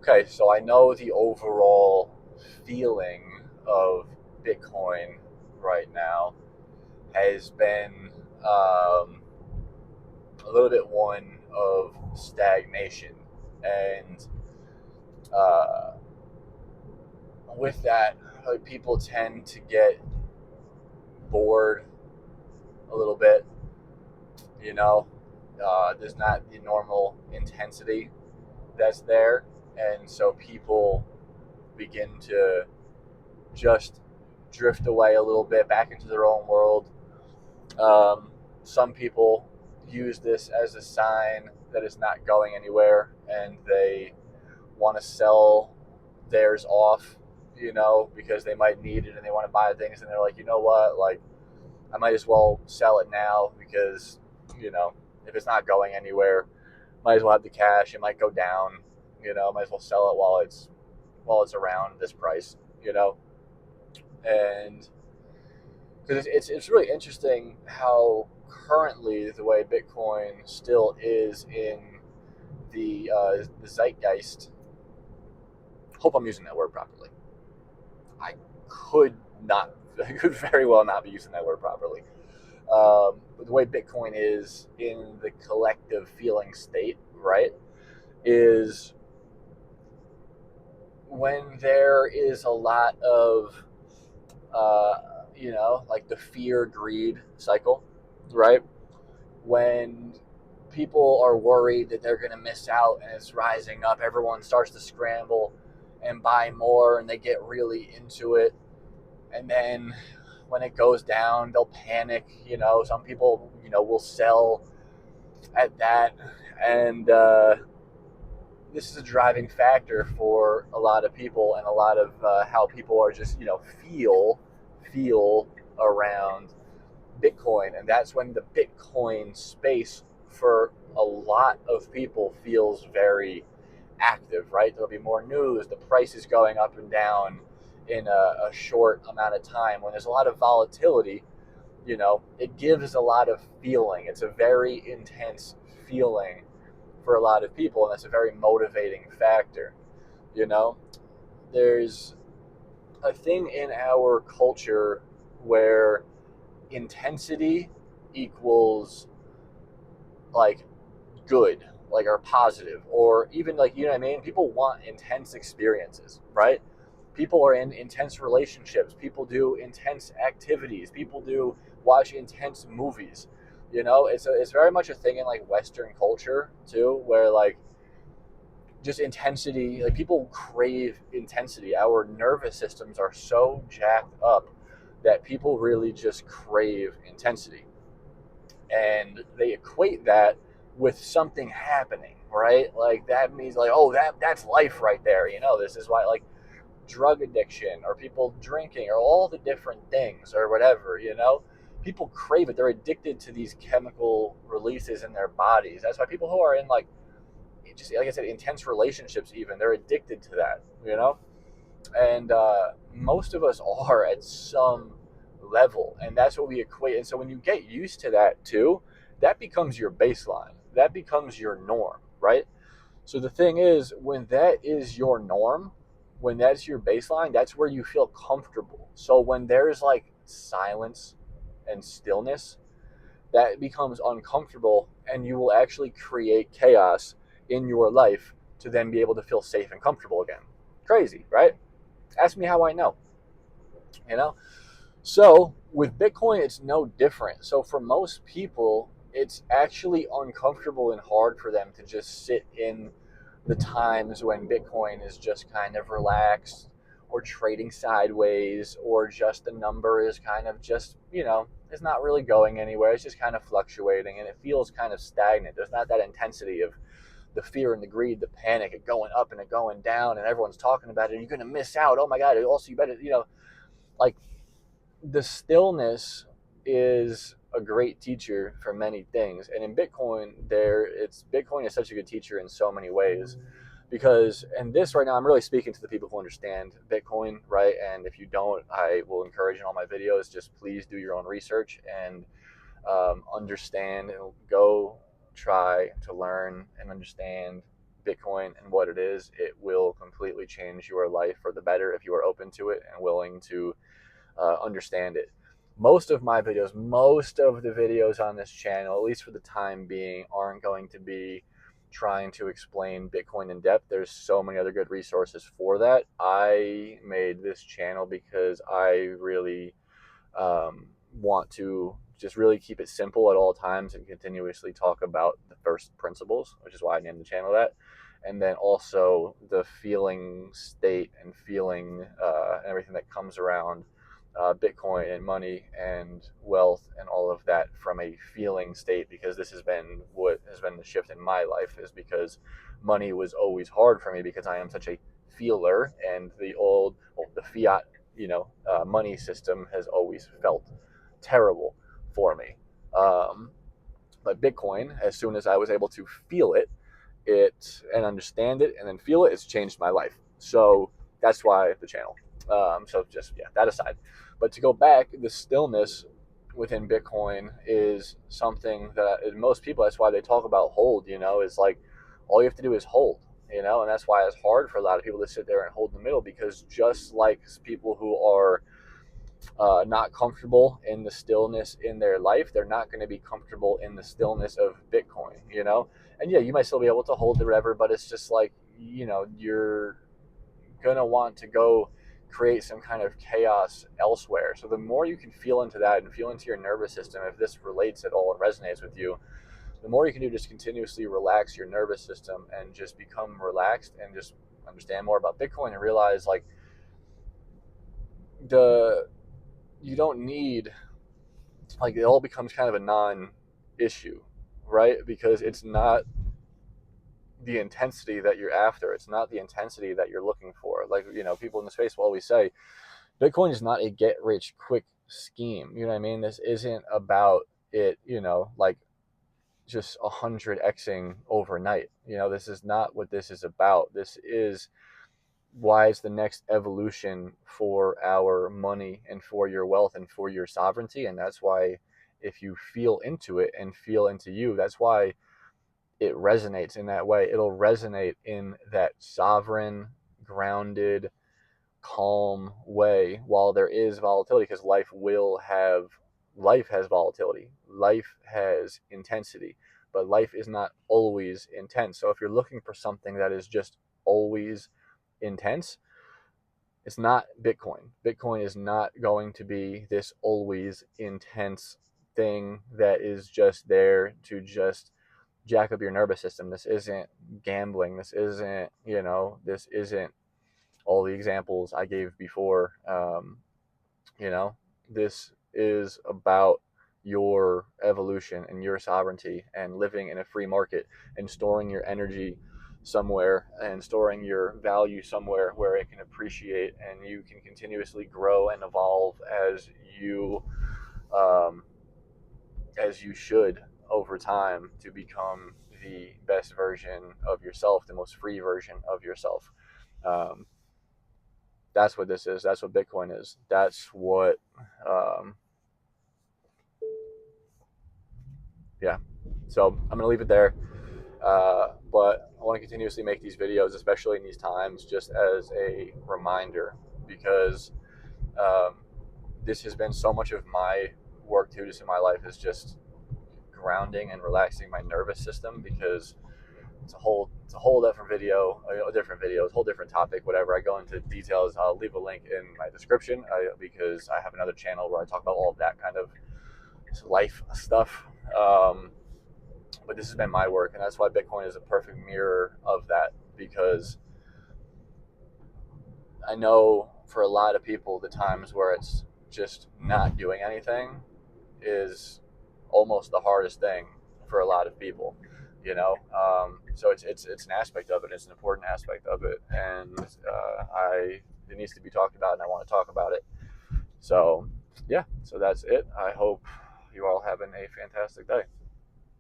Okay, so I know the overall feeling of Bitcoin right now has been um, a little bit one of stagnation. And uh, with that, like, people tend to get bored a little bit, you know. There's not the normal intensity that's there. And so people begin to just drift away a little bit back into their own world. Some people use this as a sign that it's not going anywhere and they want to sell theirs off, because they might need it and they want to buy things and they're like, you know what, like I might as well sell it now because, you know, if it's not going anywhere, might as well have the cash. It might go down, might as well sell it while it's around this price, and because it's really interesting how currently the way Bitcoin still is in the zeitgeist. Hope I'm using that word properly. I could not, I could very well not be using that word properly. But the way Bitcoin is in the collective feeling state, right, is when there is a lot of, like the fear greed cycle, right? When people are worried that they're going to miss out and it's rising up, everyone starts to scramble and buy more and they get really into it. And then when it goes down, they'll panic. Some people, will sell at that. And this is a driving factor for a lot of people and a lot of how people are just, feel around Bitcoin, and that's when the Bitcoin space for a lot of people feels very active, right? There'll be more news, the price is going up and down in a short amount of time. When there's a lot of volatility, it gives a lot of feeling. It's a very intense feeling for a lot of people, and that's a very motivating factor. You know, there's a thing in our culture where intensity equals like good, like, or positive, or even, like, what I mean. People want intense experiences, right? People are in intense relationships, people do intense activities, people do watch intense movies. It's very much a thing in like Western culture too, where like just intensity, like people crave intensity. Our nervous systems are so jacked up that people really just crave intensity, and they equate that with something happening, right? Like that means like, oh, that's life right there. This is why, like, drug addiction or people drinking or all the different things or whatever, people crave it. They're addicted to these chemical releases in their bodies. That's why people who are in, like, just like I said, intense relationships, even, they're addicted to that, and most of us are at some level, and that's what we equate. And so when you get used to that too, that becomes your baseline, that becomes your norm, right? So the thing is, when that is your norm, when that's your baseline, that's where you feel comfortable. So when there's like silence and stillness, that becomes uncomfortable, and you will actually create chaos in your life to then be able to feel safe and comfortable again. Crazy, right? Ask me how I know. you know so with Bitcoin, it's no different. So for most people, it's actually uncomfortable and hard for them to just sit in the times when Bitcoin is just kind of relaxed or trading sideways, or just the number is kind of just, it's not really going anywhere. It's just kind of fluctuating and it feels kind of stagnant. There's not that intensity of the fear and the greed, the panic, it going up and it going down, and everyone's talking about it. And you're going to miss out. Oh my God. Also, you better, like, the stillness is a great teacher for many things. And in Bitcoin, Bitcoin is such a good teacher in so many ways. Because, and this right now, I'm really speaking to the people who understand Bitcoin, right? And if you don't, I will encourage in all my videos, just please do your own research and understand, and go try to learn and understand Bitcoin and what it is, it will completely change your life for the better if you are open to it and willing to understand it. Most of my videos, most of the videos on this channel, at least for the time being, aren't going to be trying to explain Bitcoin in depth. There's so many other good resources for that. I made this channel because I really want to just really keep it simple at all times and continuously talk about the first principles, which is why I named the channel that. And then also the feeling state and feeling and everything that comes around Bitcoin and money and wealth and all of that from a feeling state, because this has been what has been the shift in my life, is because money was always hard for me because I am such a feeler, and the fiat, money system has always felt terrible for me. But Bitcoin, as soon as I was able to feel it and understand it and then feel it, it's changed my life. So that's why the channel. So just, yeah, that aside. But to go back, the stillness within Bitcoin is something that most people, that's why they talk about hold, is like all you have to do is hold, and that's why it's hard for a lot of people to sit there and hold in the middle, because just like people who are not comfortable in the stillness in their life, they're not going to be comfortable in the stillness of Bitcoin. And yeah, you might still be able to hold it, whatever, but it's just like, you're going to want to go create some kind of chaos elsewhere. So the more you can feel into that and feel into your nervous system, if this relates at all and resonates with you, the more you can do, just continuously relax your nervous system and just become relaxed and just understand more about Bitcoin and realize, like, you don't need, like, it all becomes kind of a non-issue, right? Because it's not the intensity that you're after. It's not the intensity that you're looking for. Like, people in the space will always say, Bitcoin is not a get-rich-quick scheme. You know what I mean? This isn't about it, like just 100xing overnight. This is not what this is about. This is why it's the next evolution for our money and for your wealth and for your sovereignty. And that's why, if you feel into it and feel into you, that's why it resonates in that way. It'll resonate in that sovereign, grounded, calm way, while there is volatility, because life has volatility, life has intensity, but life is not always intense. So if you're looking for something that is just always intense, it's not Bitcoin. Bitcoin is not going to be this always intense thing that is just there to just jack up your nervous system. This isn't gambling. This isn't all the examples I gave before. This is about your evolution and your sovereignty and living in a free market and storing your energy somewhere and storing your value somewhere where it can appreciate and you can continuously grow and evolve um, as you should over time, to become the best version of yourself, the most free version of yourself. Um, that's what this is. That's what Bitcoin is. That's what, yeah. So I'm going to leave it there. But I want to continuously make these videos, especially in these times, just as a reminder, because um, this has been so much of my work too, just in my life, is just grounding and relaxing my nervous system, because it's a whole different video, a whole different topic, whatever. I go into details. I'll leave a link in my description, because I have another channel where I talk about all of that kind of life stuff. But this has been my work, and that's why Bitcoin is a perfect mirror of that, because I know for a lot of people, the times where it's just not doing anything is almost the hardest thing for a lot of people. So it's an aspect of it. It's an important aspect of it, and it needs to be talked about, and I want to talk about it. So yeah, so that's it. I hope you all having a fantastic day.